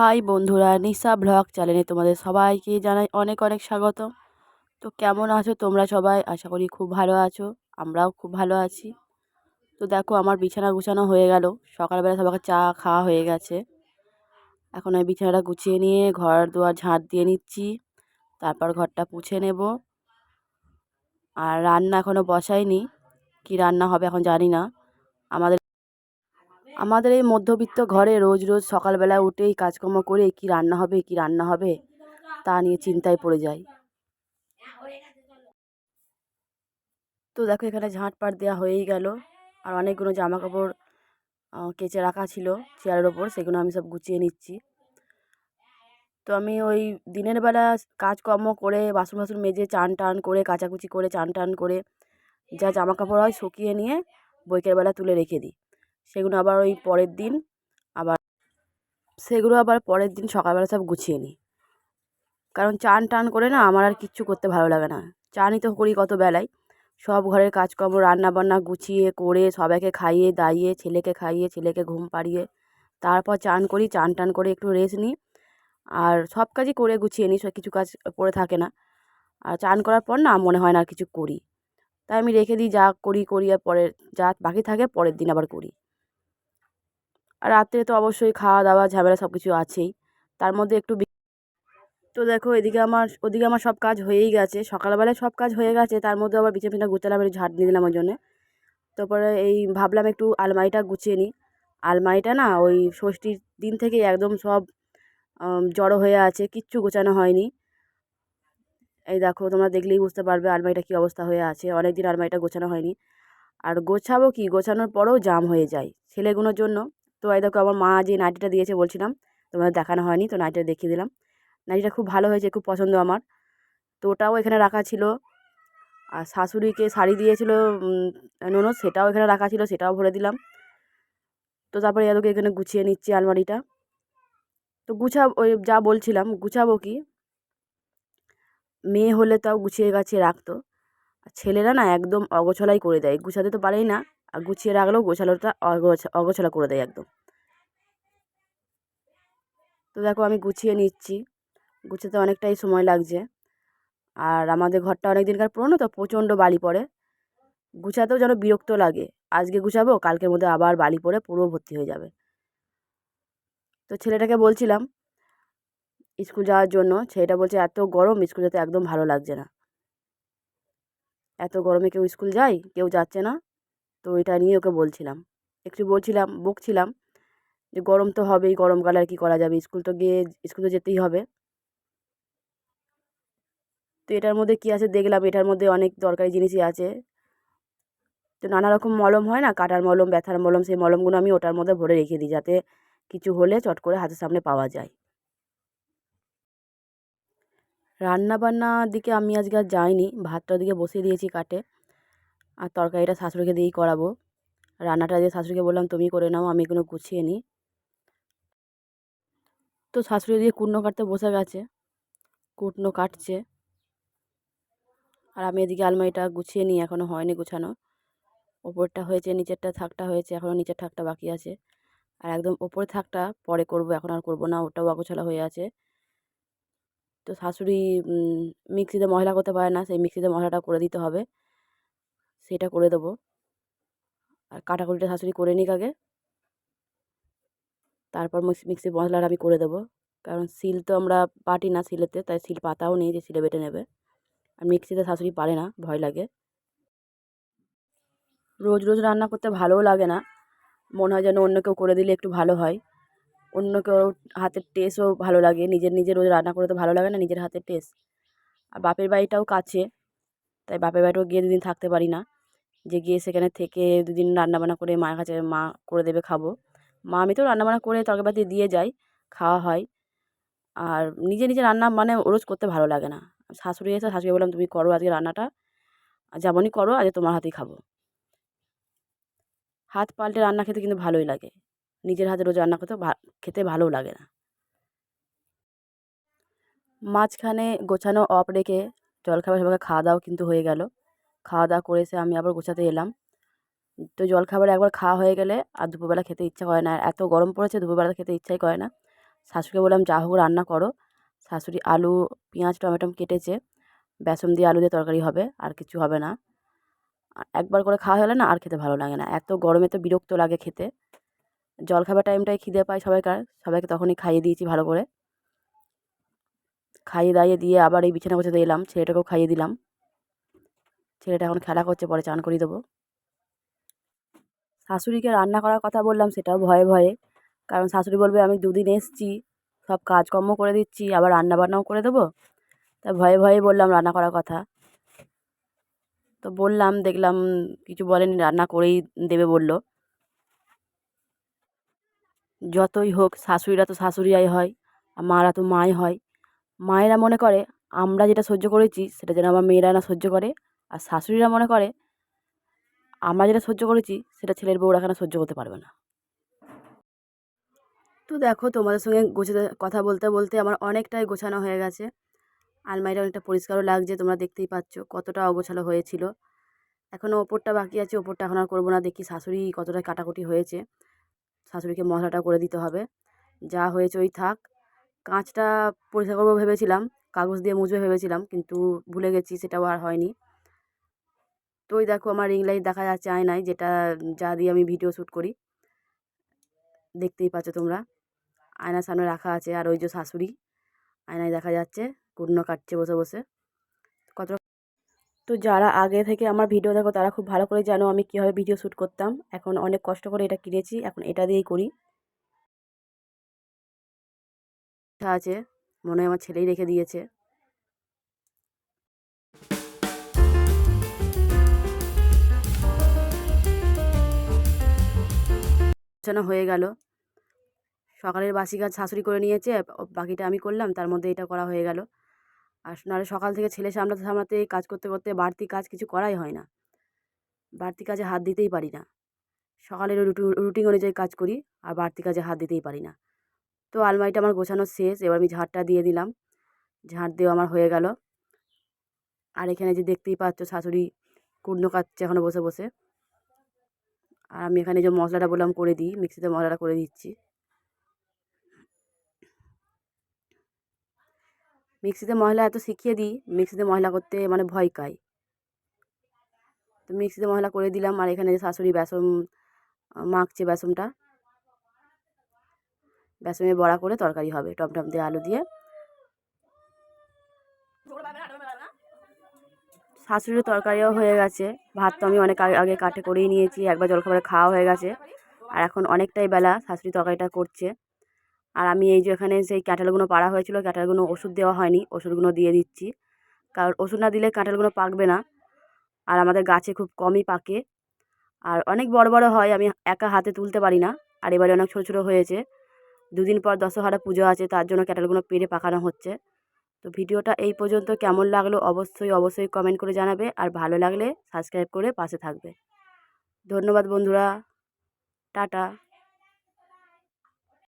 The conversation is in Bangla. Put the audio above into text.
হাই বন্ধুরা, নিশা ব্লগ চ্যানেলে তোমাদের সবাইকে জানাই অনেক অনেক স্বাগত। তো কেমন আছো তোমরা সবাই? আশা করি খুব ভালো আছো। আমরাও খুব ভালো আছি। তো দেখো, আমার বিছানা গুছানো হয়ে গেল। সকালবেলা সবাইকে চা খাওয়া হয়ে গেছে। এখন আমি বিছানাটা গুছিয়ে নিয়ে ঘর দুয়ার ঝাঁট দিয়ে নিচ্ছি। তারপর ঘরটা মুছে নেব। আর রান্না এখনও বসাইনি। কি রান্না হবে এখন জানি না। আমাদের আমাদের এই মধ্যবিত্ত ঘরে রোজ রোজ সকালবেলা উঠেই কাজকর্ম করে কি রান্না হবে কি রান্না হবে তা নিয়ে চিন্তায় পড়ে যাই। তো দেখো, এখানে ঝাঁটপাট দেওয়া হয়েই গেল। আর অনেকগুলো জামা কাপড় কেচে রাখা ছিল চেয়ারের ওপর, সেগুলো আমি সব গুছিয়ে নিচ্ছি। তো আমি ওই দিনের বেলা কাজকর্ম করে বাসন বাসন মেজে চান টান করে কাচাকুচি করে চান টান করে যা জামা কাপড় হয় শুকিয়ে নিয়ে বৈকাল বেলা তুলে রেখে দিই। সেগুলো আবার ওই পরের দিন পরের দিন সকালবেলা সব গুছিয়ে নিই। কারণ চান টান করে না আমার আর কিচ্ছু করতে ভালো লাগে না। চানই তো করি কত বেলায়। সব ঘরের কাজকর্ম রান্না বান্না গুছিয়ে করে সবাইকে খাইয়ে দাইয়ে ছেলেকে খাইয়ে ছেলেকে ঘুম পাড়িয়ে তারপর চান করি। চান টান করে একটু রেস্ট নিই। আর সব কাজই করে গুছিয়ে নিই, সব কিছু কাজ পড়ে থাকে না। আর চান করার পর না মনে হয় না আর কিছু করি। তাই আমি রেখে দিই, যা করি করি আর পরের যা বাকি থাকে পরের দিন আবার করি। আর রাত্রে তো অবশ্যই খাওয়া দাওয়া ঝামেলা সব কিছু আছেই, তার মধ্যে একটু। তো দেখো, ওদিকে আমার সব কাজ হয়েই গেছে, সকালবেলায় সব কাজ হয়ে গেছে। তার মধ্যে আবার বিছানা গুছালাম, একটু ঝাড় দিয়ে দিলাম ওই জন্যে। তারপরে এই ভাবলাম একটু আলমারিটা গুছিয়ে নিই। আলমারিটা না ওই ষষ্ঠীর দিন থেকে একদম সব জড়ো হয়ে আছে, কিচ্ছু গোছানো হয়নি। এই দেখো, তোমরা দেখলেই বুঝতে পারবে আলমারিটা কী অবস্থা হয়ে আছে। অনেক দিন আলমারিটা গোছানো হয়নি। আর গোছাবো কি, গোছানোর পরেও জাম হয়ে যায় ছেলেগুলোর জন্য। তো এই দেখো, আমার মা যে নাইটিটা দিয়েছে বলছিলাম, তোমাদের দেখানো হয়নি, তো নাইটিটা দেখিয়ে দিলাম। নাইটিটা খুব ভালো হয়েছে, খুব পছন্দ আমার। তো ওটাও এখানে রাখা ছিল। আর শাশুড়িকে শাড়ি দিয়েছিল ননদ, সেটাও এখানে রাখা ছিল, সেটাও ভরে দিলাম। তো তারপরে এদেরকে এখানে গুছিয়ে নিচ্ছি আলমারিটা। তো ওই যা বলছিলাম, গুছাবো কি, মেয়ে হলে তাও গুছিয়ে গাছিয়ে রাখতো। আর ছেলেরা না একদম অগোছালাই করে দেয়, গুছাতে তো পারেই না। আর গুছিয়ে রাখলেও গোছালোটা অগোছালা করে দেয় একদম। তো দেখো, আমি গুছিয়ে নিচ্ছি। গুছাতে অনেকটাই সময় লাগছে। আর আমাদের ঘরটা অনেক দিনকার পুরনো, তো প্রচণ্ড বালি পড়ে। গুছাতেও যেন বিরক্ত লাগে। আজকে গুছাবো, কালকের মধ্যে আবার বালি পড়ে পুরো ভর্তি হয়ে যাবে। তো ছেলেটাকে বলছিলাম স্কুল যাওয়ার জন্য, ছেলেটা বলছে এত গরম স্কুল যেতে একদম ভালো লাগছে না। এত গরমে কেউ স্কুল যায়? কেউ যাচ্ছে না। তো এটা নিয়ে ওকে বলছিলাম, একটু বকছিলাম যে গরম তো হবেই, গরমকালে আর কী করা যাবে, স্কুল তো যেতেই হবে। তো এটার মধ্যে কী আছে দেখলাম, এটার মধ্যে অনেক দরকারি জিনিসই আছে। তো নানা রকম মলম হয় না, কাটার মলম, ব্যথার মলম, সেই মলমগুলো আমি ওটার মধ্যে ভরে রেখে দিই, যাতে কিছু হলে চট করে হাতের সামনে পাওয়া যায়। রান্না বান্নার দিকে আমি আজকে আর যাইনি, ভাতটা ওদিকে বসিয়ে দিয়েছি কাটে। আর তরকারিটা শাশুড়িকে দিয়েই করাবো। রান্নাটা দিয়ে শাশুড়িকে বললাম তুমি করে নাও, আমি এগুলো গুছিয়ে নিই। তো শাশুড়ি দিয়ে কুটনো কাটতে বসে গেছে, কুটনো কাটছে। আর আমি এদিকে আলমারিটা গুছিয়ে নিই, এখনও হয়নি গুছানো। ওপরটা হয়েছে, নিচেরটা থাকটা হয়েছে, এখনও নিচের থাকটা বাকি আছে। আর একদম ওপরের থাকটা পরে করব, এখন আর করব না, ওটাও অগোছালো হয়ে আছে। তো শাশুড়ি মিক্সিতে মশলা করতে পারে না, সেই মিক্সিতে মশলাটা করে দিতে হবে, সেটা করে দেবো। আর কাটাকুটিটা শাশুড়ি করে নিক আগে, তারপর মিক্সির মশলাটা আমি করে দেবো। কারণ শিল তো আমরা বাটি না শিলেতে, তাই শিল পাতাও নেই যে শিলে বেটে নেবে। আর মিক্সিতে শাশুড়ি পারে না, ভয় লাগে। রোজ রোজ রান্না করতে ভালোও লাগে না, মনে হয় যেন অন্য কেউ করে দিলে একটু ভালো হয়। অন্য কেউ হাতের টেস্টও ভালো লাগে, নিজের রোজ রান্না করে তো ভালো লাগে না নিজের হাতের টেস্ট। আর বাপের বাড়িটাও কাছে, তাই বাপের বাড়িটাও গিয়ে দুদিন থাকতে পারি না, যে গিয়ে সেখানে থেকে দুদিন রান্নাবান্না করে মায়ের কাছে মা করে দেবে খাবো। মা আমি তো রান্নাবান্না করে তরকারিপাতি দিয়ে যাই, খাওয়া হয়। আর নিজে রান্না মানে রোজ করতে ভালো লাগে না। শাশুড়ি এসে শাশুড়িকে বললাম তুমি করো আজকে রান্নাটা, যেমনই করো আজকে তোমার হাতেই খাবো। হাত পাল্টে রান্না খেতে কিন্তু ভালোই লাগে, নিজের হাতে রোজ রান্না করতে খেতে ভালোও লাগে না। মাঝখানে গোছানো অফ রেখে জলখাবার সবাইকে খাওয়া দাওয়া কিন্তু হয়ে গেল। খাওয়া দাওয়া করে এসে আমি আবার গোছাতে এলাম। তো জলখাবার একবার খাওয়া হয়ে গেলে আর দুপুরবেলা খেতে ইচ্ছা করে না, এত গরম পড়েছে দুপুরবেলা খেতে ইচ্ছাই করে না। শাশুড়িকে বললাম যা হোক রান্না করো। শাশুড়ি আলু পেঁয়াজ টমেটো কেটেছে, বেসন দিয়ে আলু দিয়ে তরকারি হবে, আর কিছু হবে না। একবার করে খাওয়া হলে না আর খেতে ভালো লাগে না, এত গরমে তো বিরক্ত লাগে খেতে। জলখাবার টাইমটায় খিদে পায় সবাইকে তখনই খাইয়ে দিয়েছি ভালো করে। খাইয়ে দাইয়ে দিয়ে আবার এই বিছানা গোছাতে এলাম, ছেলেটাকেও খাইয়ে দিলাম। ছেলেটা এখন খেলা করছে, পরে চান করিয়ে দেবো। শাশুড়িকে রান্না করার কথা বললাম, সেটাও ভয়ে ভয়ে, কারণ শাশুড়ি বলবে আমি দুদিন এসছি, সব কাজকর্ম করে দিচ্ছি, আবার রান্নাবান্নাও করে দেবো। তাই ভয়ে ভয়ে বললাম রান্না করার কথা। তো বললাম, দেখলাম কিছু বলেনি, রান্না করেই দেবে বলল। যতই হোক শাশুড়িরা তো শাশুড়িয়াই হয়, আর মারা তো মাই হয়। মায়েরা মনে করে আমরা যেটা সহ্য করেছি সেটা যেন আমার মেয়েরা না সহ্য করে, আর শাশুড়িরা মনে করে আমরা যেটা সহ্য করেছি সেটা ছেলের বউরা কেন সহ্য করতে পারবে না। তো দেখো, তোমাদের সঙ্গে গোছাতে কথা বলতে বলতে আমার অনেকটাই গোছানো হয়ে গেছে। আলমারিটা অনেকটা পরিষ্কারও লাগছে, তোমরা দেখতেই পাচ্ছ কতটা অগোছালো হয়েছিল। এখনও ওপরটা বাকি আছে, ওপরটা এখন আর করবো না, দেখি শাশুড়ি কতটা কাটাকুটি হয়েছে। শাশুড়িকে মশলাটা করে দিতে হবে। যা হয়েছে ওই থাক। কাঁচটা পরিষ্কার করবো ভেবেছিলাম, কাগজ দিয়ে মুছবে ভেবেছিলাম, কিন্তু ভুলে গেছি, সেটাও আর হয়নি। তো ওই দেখো আমার রিং লাইট দেখা যাচ্ছে আয়নায়, যেটা যা দিয়ে আমি ভিডিও শ্যুট করি, দেখতেই পাচ্ছ তোমরা। আয়নার সামনে রাখা আছে, আর ওই যে শাশুড়ি আয়নায় দেখা যাচ্ছে কুটনো কাটছে বসে বসে কত। তো যারা আগে থেকে আমার ভিডিও দেখো তারা খুব ভালো করে জানো আমি কীভাবে ভিডিও শ্যুট করতাম। এখন অনেক কষ্ট করে এটা কিনেছি, এখন এটা দিয়েই করি। আছে, মনে হয় আমার ছেলেই রেখে দিয়েছে। গোছানো হয়ে গেল। সকালের বাসি কাজ শাশুড়ি করে নিয়েছে, বাকিটা আমি করলাম, তার মধ্যে এটা করা হয়ে গেল। আর নাহলে সকাল থেকে ছেলে সামলাতে সামলাতে কাজ করতে করতে বাড়তি কাজ কিছু করাই হয় না, বাড়তি কাজে হাত দিতেই পারি না। সকালের রুটিন অনুযায়ী কাজ করি, আর বাড়তি কাজে হাত দিতেই পারি না। তো আলমারিটা আমার গোছানো শেষ, এবার আমি ঝাড়টা দিয়ে দিলাম। ঝাড় দেওয়া আমার হয়ে গেল। আর এখানে যে দেখতেই পাচ্ছ শাশুড়ি কুটনো কাটছে এখনও বসে বসে। আর আমি এখানে যে মশলাটা বললাম করে দিই, মিক্সিতে মশলাটা করে দিচ্ছি। মিক্সিতে মশলা এত শিখিয়ে দিই, মিক্সিতে মশলা করতে মানে ভয় পাই। তো মিক্সিতে মশলা করে দিলাম। আর এখানে যে শাশুড়ি বেসন মাখছে, বেসনে বড়া করে তরকারি হবে টমটম দিয়ে আলু দিয়ে। শাশুড়ির তরকারিও হয়ে গেছে, ভাত তো আমি অনেক আগে আগে কাটে করেই নিয়েছি, একবার জলখাবারে খাওয়া হয়ে গেছে। আর এখন অনেকটাই বেলা, শাশুড়ি তরকারিটা করছে। আর আমি এই যে এখানে সেই কাঁঠালগুলো পাড়া হয়েছিল, কাঁঠালগুলো ওষুধ দেওয়া হয়নি, ওষুধগুলো দিয়ে দিচ্ছি, কারণ ওষুধ না দিলে কাঁঠালগুলো পাকবে না। আর আমাদের গাছে খুব কমই পাকে, আর অনেক বড় বড় হয়, আমি একা হাতে তুলতে পারি না। আর এবারে অনেক ছোটো ছোটো হয়েছে। দুদিন পর দশহরা পুজো আছে, তার জন্য কাঁঠালগুলো পেড়ে পাকানো হচ্ছে। তো ভিডিওটা এই পর্যন্ত, কেমন লাগলো অবশ্যই অবশ্যই কমেন্ট করে জানাবে, আর ভালো লাগলে সাবস্ক্রাইব করে পাশে থাকবে। ধন্যবাদ বন্ধুরা, টাটা।